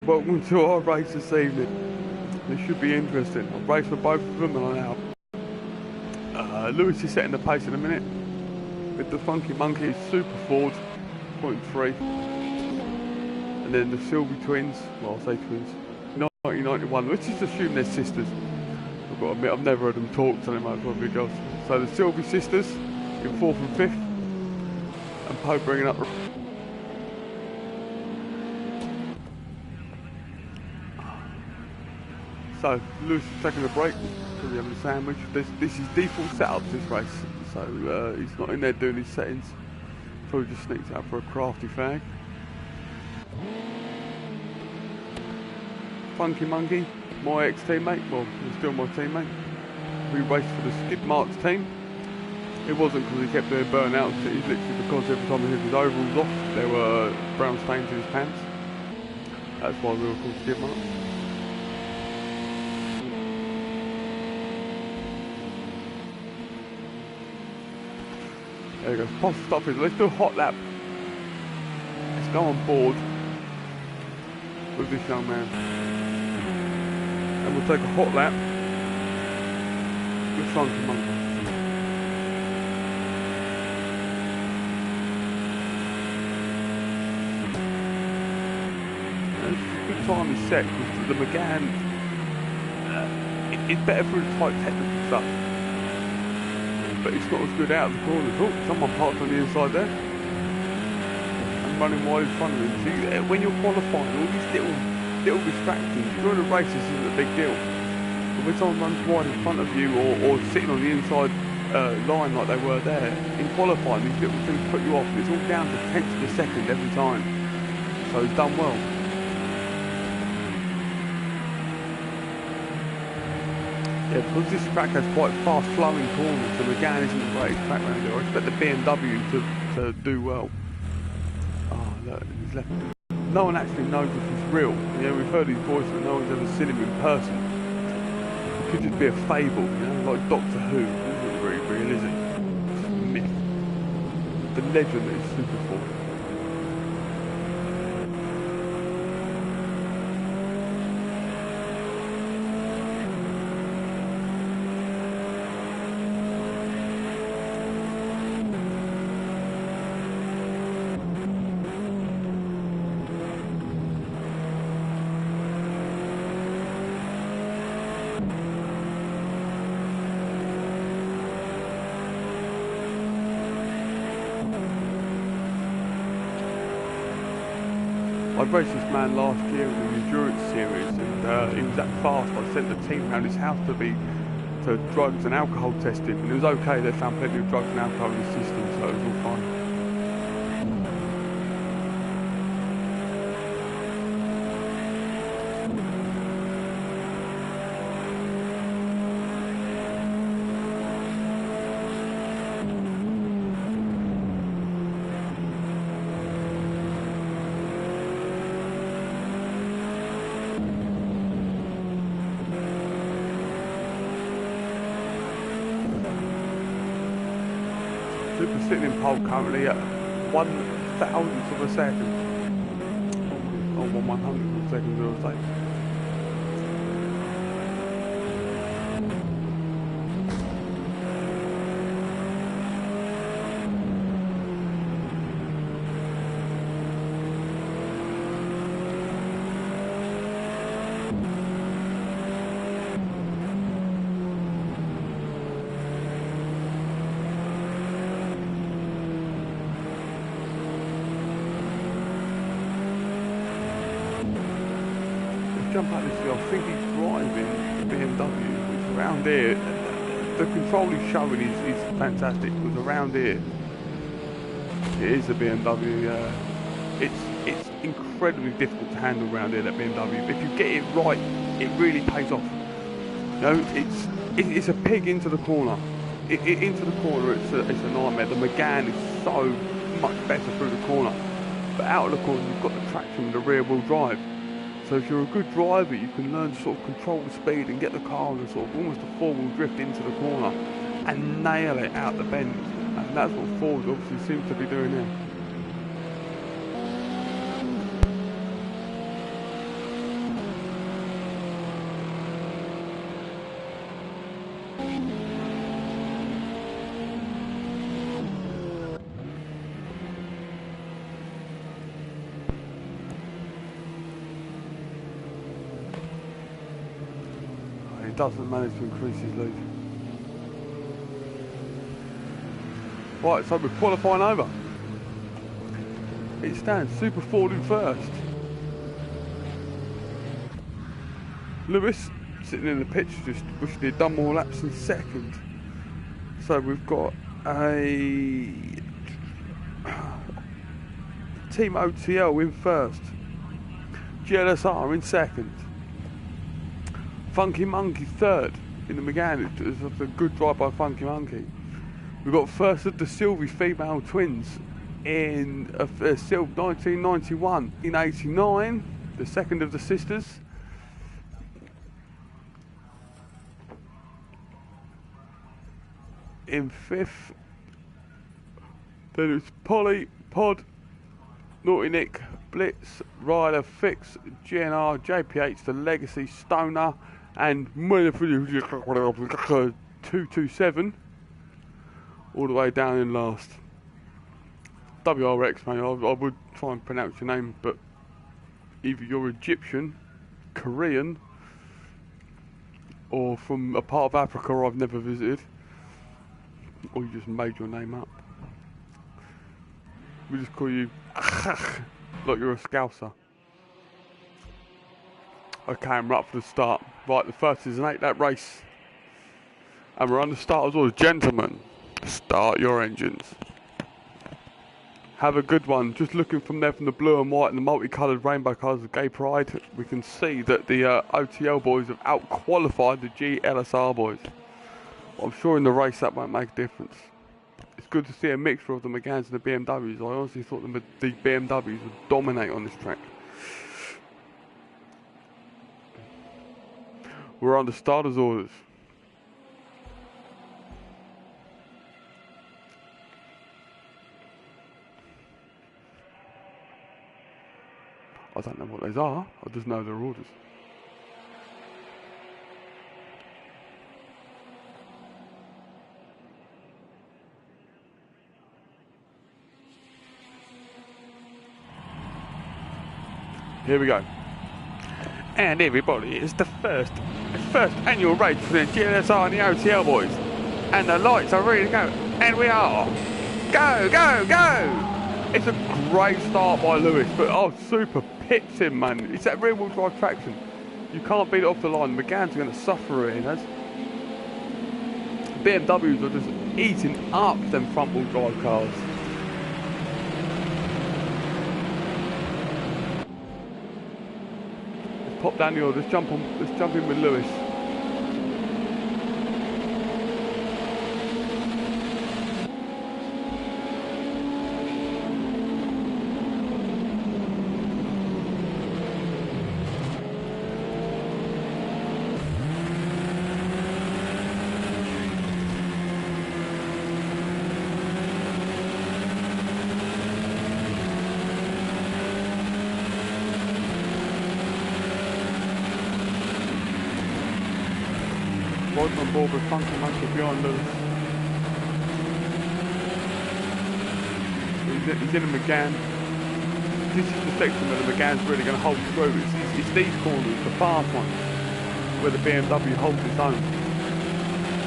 Welcome to our race this evening. This should be interesting. I've raced for both of them and I'm out. Lewis is setting the pace in a minute with the Funky Monkey Super Ford 0.3, and then the Sylvie twins, well I say twins, 1991, let's just assume they're sisters. I've got to admit I've never heard them talk, so they might as well be girls. So the Sylvie sisters in 4th and 5th, and Poe bringing up. So Lewis is taking a break, probably having a sandwich. This is default setup this race, so he's not in there doing his settings. Probably just sneaks out for a crafty fag. Funky Monkey, my ex-teammate, well, he's still my teammate. We raced for the Skid Marks team. It wasn't because he kept doing burnouts, it was literally because every time he took his overalls off, there were brown stains in his pants. That's why we were called Skid Marks. There you go, pop stop it. Let's do a hot lap. Let's go on board with this young man. And we'll take a hot lap with Funky Monkey. It's a good time is set because the McGann it's better for its tight technical stuff. But it's not as good out of the corners. Oh, someone parked on the inside there. I'm running wide in front of him. See, when you're qualifying, all these little distractions, during a race this isn't a big deal. But when someone runs wide in front of you or sitting on the inside line like they were there, in qualifying these little things put you off. It's all down to tenths of a second every time. So he's done well. Yeah, because this track has quite fast flowing corners, the McGann isn't a great track around here. I expect the BMW to do well. Oh look, he's left. No one actually knows if he's real. You know, we've heard his voice but no one's ever seen him in person. It could just be a fable, you know, like Doctor Who. It isn't very real, is it? It's a myth. The legend that is Super Ford. I raced this man last year in the endurance series, and he was that fast. I sent the team around his house to drugs and alcohol testing, and it was okay. They found plenty of drugs and alcohol in the system, so it was all fine. Super sitting in pole currently at 1,000th of a second. Or 100th of a second, I would say. Jump out this way, I think he's driving the BMW, which around here, the control he's showing is fantastic, because around here, it is a BMW, it's incredibly difficult to handle around here, that BMW, but if you get it right, it really pays off. You know, it's a pig into the corner. Into the corner, it's a nightmare. The McGann is so much better through the corner, but out of the corner, you've got the traction with the rear wheel drive. So if you're a good driver, you can learn to sort of control the speed and get the car on a sort of almost a four-wheel drift into the corner and nail it out the bend. And that's what Ford obviously seems to be doing here. he doesn't manage to increase his lead. Right, so we're qualifying over. It stands Super Ford in first. Lewis sitting in the pitch, just wishing he'd done more laps in second. So we've got a Team OTL in first, GLSR in second, Funky Monkey third in the McGann. It's a good drive by Funky Monkey. We've got first of the Sylvie female twins in 1991 in 89, the second of the sisters. In fifth, then it's Polly, Pod, Naughty Nick, Blitz, Ryder, Fix, GNR, JPH, The Legacy, Stoner, and 227, all the way down in last. WRX, man, I would try and pronounce your name, but either you're Egyptian, Korean, or from a part of Africa I've never visited, or you just made your name up. We just call you like you're a Scouser. Okay, I'm up for the start. Right, the first is an 8-lap race. And we're on the starters orders. Gentlemen, start your engines. Have a good one. Just looking from there from the blue and white and the multicoloured rainbow colours of Gay Pride, we can see that the OTL boys have out-qualified the GLSR boys. I'm sure in the race that won't make a difference. It's good to see a mixture of the McGanns and the BMWs. I honestly thought the BMWs would dominate on this track. We're on the starters orders. I don't know what those are, I just know they're orders. Here we go. And everybody, it's the first annual race for the GLSR and the OTL boys. And the lights are ready to go. And we are. Go, go, go! It's a great start by Lewis, but super pits him, man. It's that rear-wheel drive traction. You can't beat it off the line. McGann's going to suffer it, as BMWs are just eating up them front-wheel drive cars. Let's pop down the order. Let's jump in with Lewis. On board with Funky Monkey behind Lewis. He's in a McGann. This is the section where the McGann's really going to hold through. It's these corners, the fast ones, where the BMW holds its own.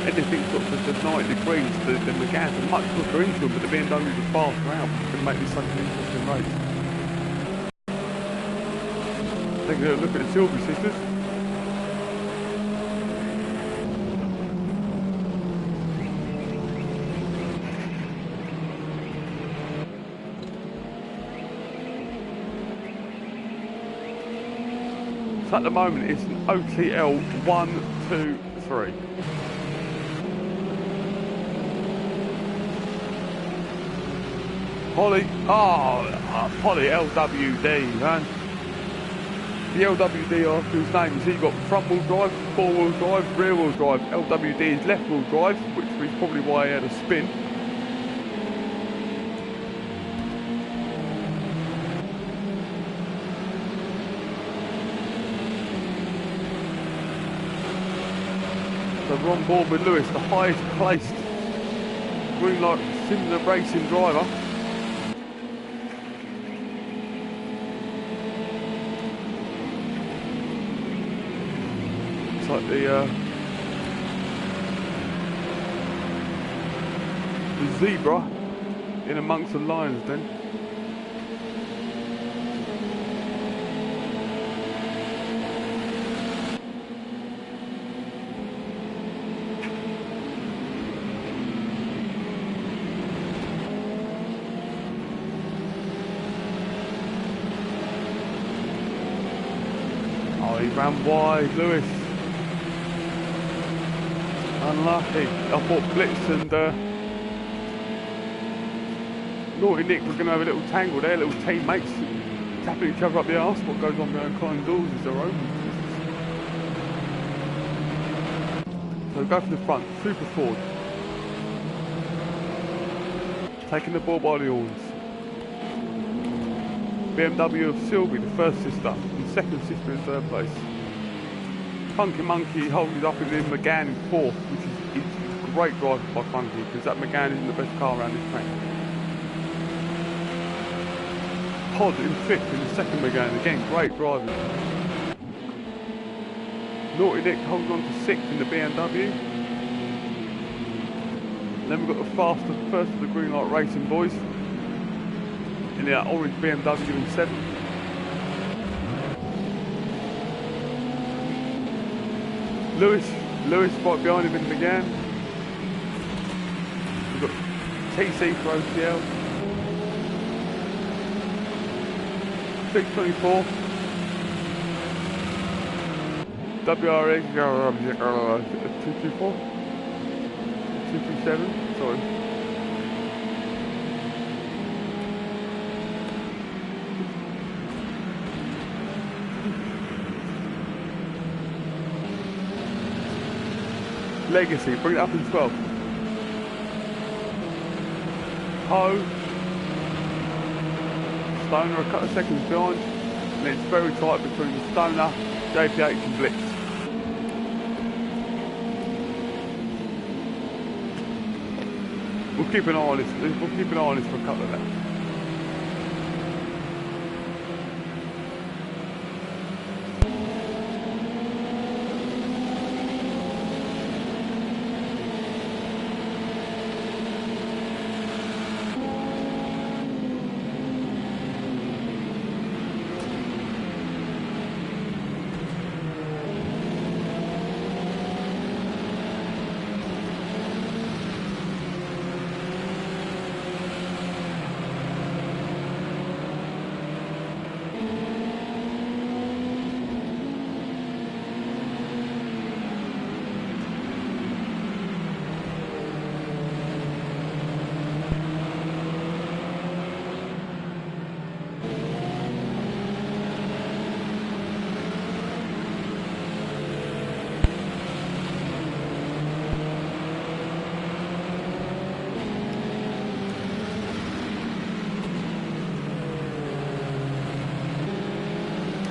Anything sort of to 90 degrees, the McGann's are much quicker into them, but the BMWs are faster out, which is going to make this such an interesting race. Taking a look at the Sylvie sisters. At the moment it's an OTL 1, 2, 3. Polly, Polly LWD, man. The LWD after his name is he got front wheel drive, 4-wheel drive, rear wheel drive. LWD is left wheel drive, which is probably why he had a spin. So we're on board with Lewis, the highest placed green light similar racing driver. It's like the the zebra in amongst the lions then. Oh, he ran wide, Lewis. Unlucky. I thought Blitz and Naughty Nick were going to have a little tangle there, little teammates tapping each other up the arse. What goes on behind closed doors is their own business. So go from the front, super forward. Taking the ball by the horns. BMW of Sylvie, the first sister, and second sister in third place. Funky Monkey holds up in the McGann in fourth, which is great driving by Funky, because that McGann isn't the best car around this track. Pod in fifth in the second McGann, again great driving. Naughty Nick holds on to sixth in the BMW. Then we've got the faster, first of the Green Light Racing boys in the orange BMW in seventh. Lewis right behind him in the McGann. We've got TC for OTL. 624. WRX 224. 227, sorry. Legacy, bring it up in 12th. Ho. Stoner a couple of seconds behind. And it's very tight between Stoner, JPH and Blitz. We'll keep an eye on this. We'll keep an eye on this for a couple of laps.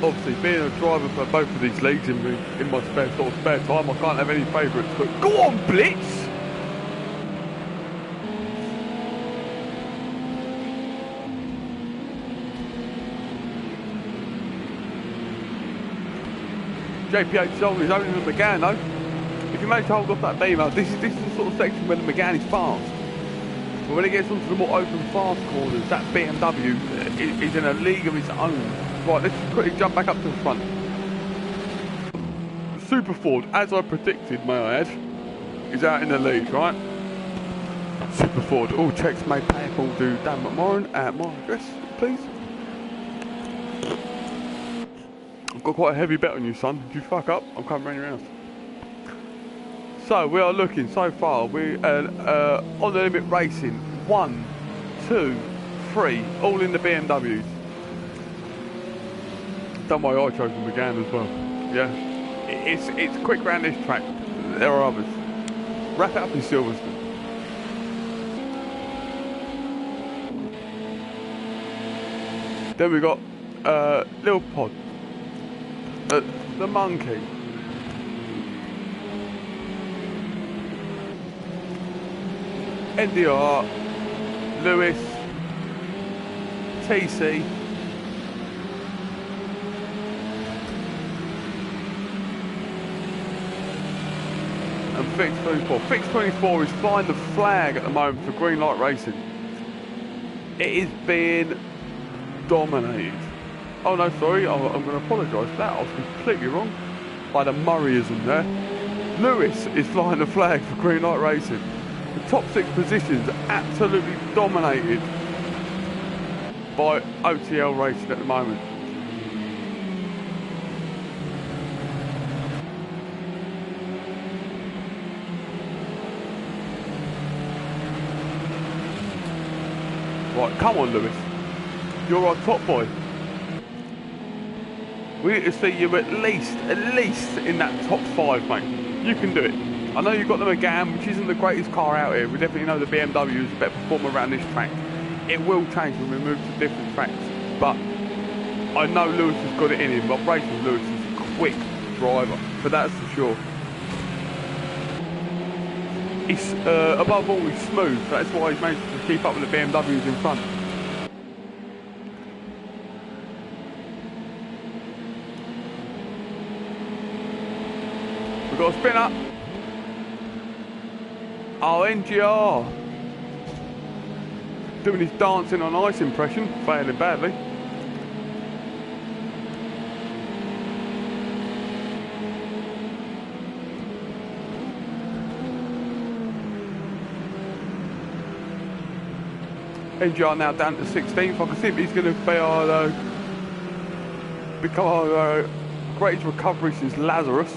Obviously, being a driver for both of these leagues in my spare time, I can't have any favourites. But go on, Blitz! JPH is only in the McGann though. If you manage to hold off that beamer, this is the sort of section where the McGann is fast. But when it gets onto the more open, fast corners, that BMW is in a league of its own. Right, let's quickly jump back up to the front. Super Ford, as I predicted, may I add, is out in the lead, right? Super Ford, all checks made payable to Dan McMorran at my address, please. I've got quite a heavy bet on you, son. If you fuck up, I'm coming round your house. So, we are looking, so far, we on the limit racing, 1, 2, 3, all in the BMWs. Don't worry, I chose them again as well. Yeah, it's quick round this track. There are others. Wrap it up in Silverstone. Then we got Lil Pod, the monkey. NDR, Lewis, TC. and Fix 24. Fix 24 is flying the flag at the moment for Green Light Racing. It is being dominated. Oh no, sorry, I'm going to apologise for that. I was completely wrong. By the Murrayism there. Lewis is flying the flag for Green Light Racing. The top 6 positions are absolutely dominated by OTL Racing at the moment. Right, come on Lewis. You're our top boy. We need to see you at least in that top 5, mate. You can do it. I know you've got the Megane, which isn't the greatest car out here. We definitely know the BMW is a better performer around this track. It will change when we move to different tracks. But I know Lewis has got it in him. I've raced with Lewis. He's a quick driver, but that's for sure. He's, above all, he's smooth. So that's why he's managed to keep up with the BMWs in front. We've got a spinner. Oh, NGR. Doing his dancing on ice impression, failing badly. NGR now down to 16th. I can see he's going to be our, become our greatest recovery since Lazarus.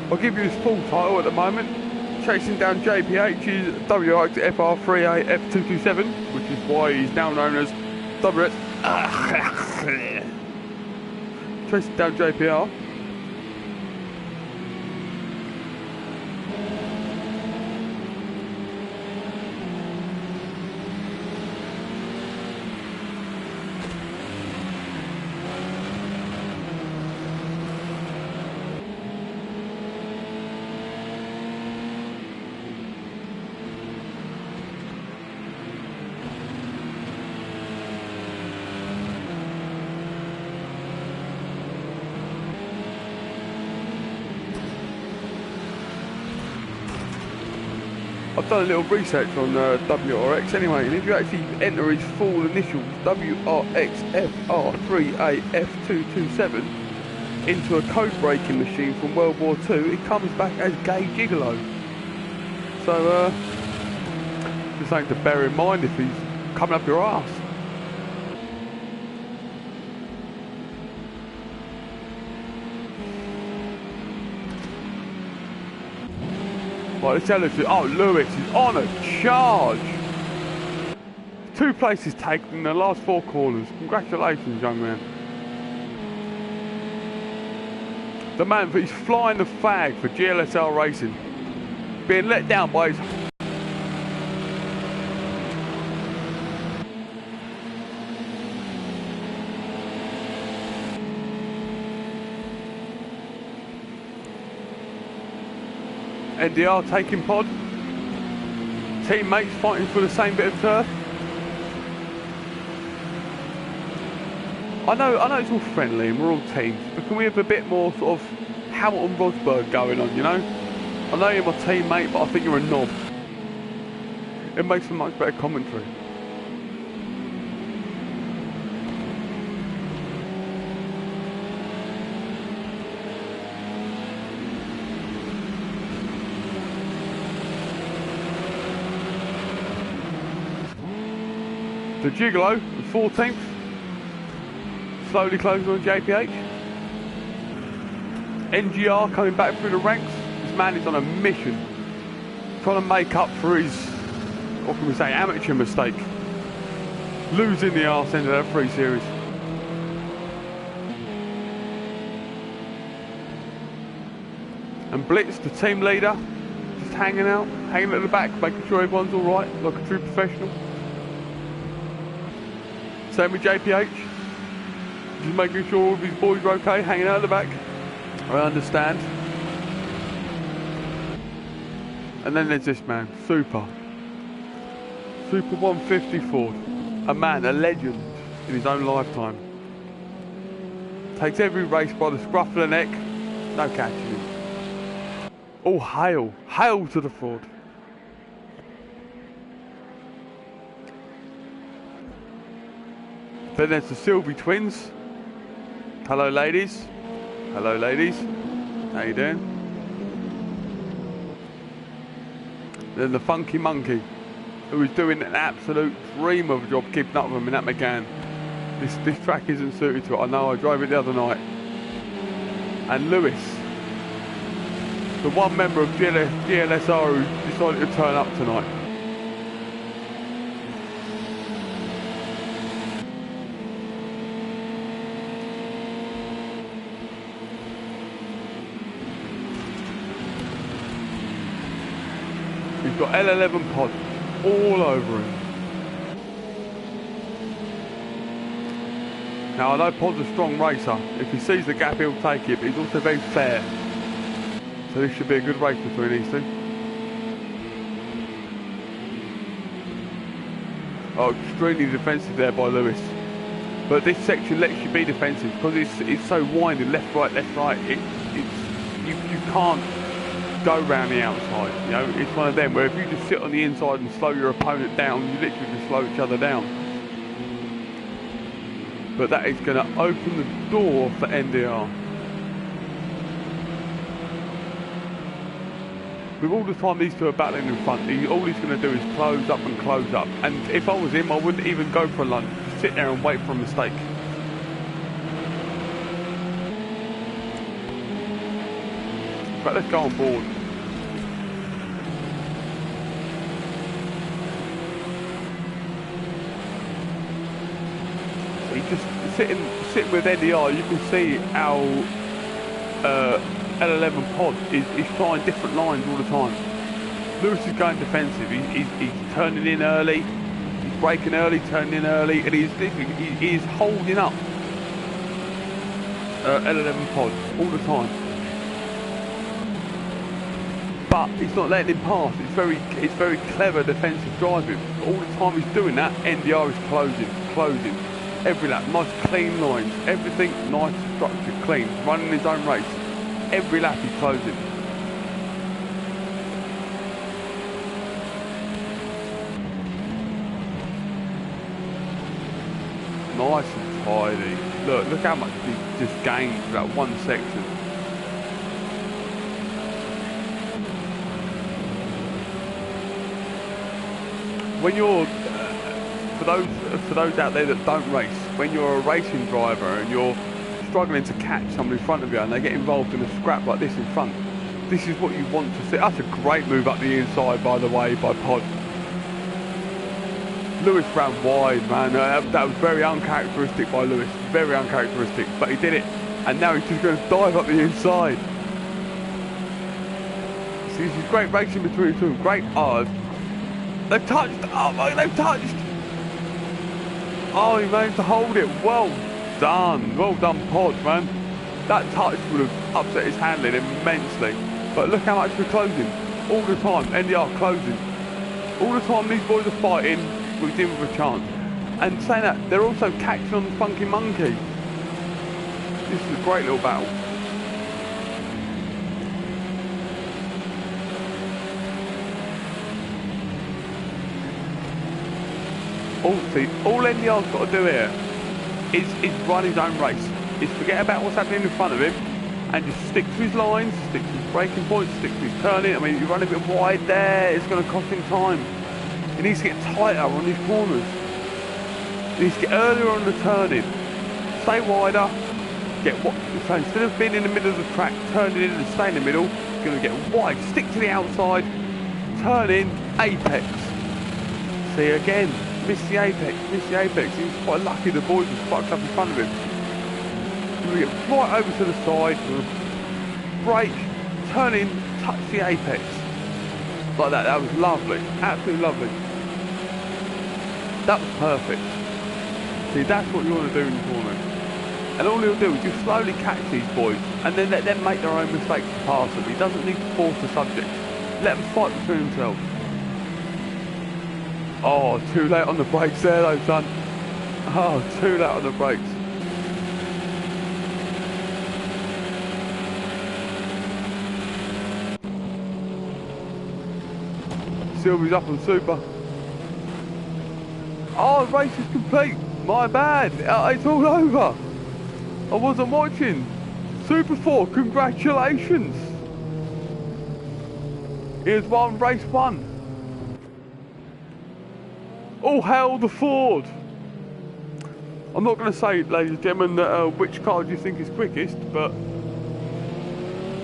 I'll give you his full title at the moment. Chasing down JPH's WXFR38 F227, which is why he's now known as WX. Chasing down JPR. I've done a little research on WRX anyway, and if you actually enter his full initials, WRXFR3AF227, into a code breaking machine from World War II, it comes back as Gay Gigolo. So, just something to bear in mind if he's coming up your arse. Right, let's tell us. Oh, Lewis is on a charge. 2 places taken in the last 4 corners. Congratulations, young man. The man, he's flying the flag for GLSR Racing. Being let down by his... NDR taking pod. Teammates fighting for the same bit of turf. I know it's all friendly and we're all teams, but can we have a bit more sort of Hamilton-Rosberg going on, you know? I know you're my teammate, but I think you're a knob. It makes for much better commentary. The Gigolo, the 14th, slowly closing on JPH. NGR coming back through the ranks. This man is on a mission, trying to make up for his, what can we say, amateur mistake. Losing the arse end of that 3 Series. And Blitz, the team leader, just hanging at the back, making sure everyone's alright, like a true professional. Same with JPH, just making sure all of his boys are okay, hanging out at the back. I understand. And then there's this man, Super 150 Ford. A man, a legend in his own lifetime. Takes every race by the scruff of the neck, no catching him. Oh, hail to the Ford. Then there's the Sylvie twins. Hello ladies. Hello ladies. How you doing? Then the Funky Monkey, who is doing an absolute dream of a job keeping up with him in that McGann. This track isn't suited to it. I know, I drove it the other night. And Lewis, the one member of GLSR who decided to turn up tonight. He's got L11 pod all over him. Now I know Pod's a strong racer. If he sees the gap he'll take it, but he's also very fair. So this should be a good race between these two. Oh, extremely defensive there by Lewis. But this section lets you be defensive because it's so winding, left, right. You can't go round the outside. You know, it's one of them where if you just sit on the inside and slow your opponent down, you literally just slow each other down. But that is going to open the door for NDR. With all the time these two are battling in front, all he's going to do is close up and close up. And if I was him, I wouldn't even go for a lunge. Just sit there and wait for a mistake. But let's go on board. Just sitting with NDR, you can see how L11 pod is trying different lines all the time. Lewis is going defensive. He's turning in early, he's braking early, turning in early, and he is holding up L11 pod all the time. But he's not letting him pass. It's very clever defensive driving. All the time he's doing that, NDR is closing. Every lap, nice clean lines, everything nice, structured, clean, running his own race. Every lap he's closing. Nice and tidy. Look how much he just gained for that one section. When you're for those out there that don't race, when you're a racing driver and you're struggling to catch someone in front of you and they get involved in a scrap like this in front, this is what you want to see. That's a great move up the inside, by the way, by Pod. Lewis ran wide, man. That was very uncharacteristic by Lewis, very uncharacteristic, but he did it, and now he's just going to dive up the inside. See, this is great racing between the two. Great. Oh, they've touched. Oh my, they've touched. Oh, he managed to hold it. Well done Pod, man. That touch would have upset his handling immensely. But look how much we're closing. All the time, NDR closing. All the time these boys are fighting, we're in with a chance. And saying that, they're also catching on the Funky Monkey. This is a great little battle. All NDR's got to do here is run his own race. Is forget about what's happening in front of him and just stick to his lines, stick to his braking points, stick to his turning. I mean, if you run a bit wide there, it's going to cost him time. He needs to get tighter on his corners. He needs to get earlier on the turning. Stay wider. So instead of being in the middle of the track, turning in and stay in the middle, he's going to get wide. Stick to the outside, turn in, apex. See again. Missed the apex. He was quite lucky the boys were quite up in front of him. We get right over to the side, brake, turn in, touch the apex. Like that. That was lovely. Absolutely lovely. That was perfect. See, that's what you want to do in the tournament. And all he'll do is just slowly catch these boys and then let them make their own mistakes to pass them. He doesn't need to force the subject. Let them fight between themselves. Oh, too late on the brakes there though, son. Oh, too late on the brakes. Sylvie's up on Super. Oh, the race is complete. My bad. It's all over. I wasn't watching. Super 4, congratulations. Here's one, race 1. All hail the Ford. I'm not going to say, ladies and gentlemen, which car do you think is quickest, but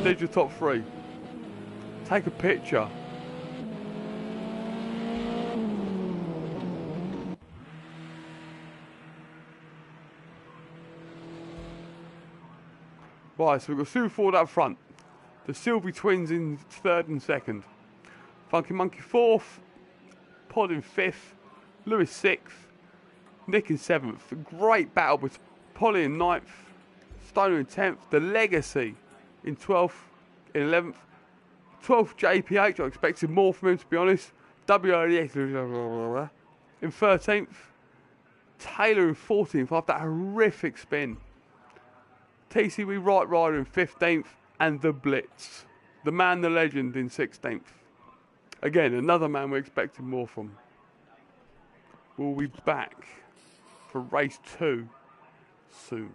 there's your top 3. Take a picture. Right, so we've got Super Ford up front. The Sylvie twins in 3rd and 2nd. Funky Monkey 4th. Pod in 5th. Lewis 6th. Nick in 7th. A great battle with Polly in 9th. Stoner in 10th. The Legacy in 12th. In 11th. 12th JPH. I expected more from him, to be honest. WRX in 13th. Taylor in 14th after that horrific spin. TCW Right Rider in 15th. And the Blitz. The man, the legend in 16th. Again, another man we're expecting more from. We'll be back for race 2 soon.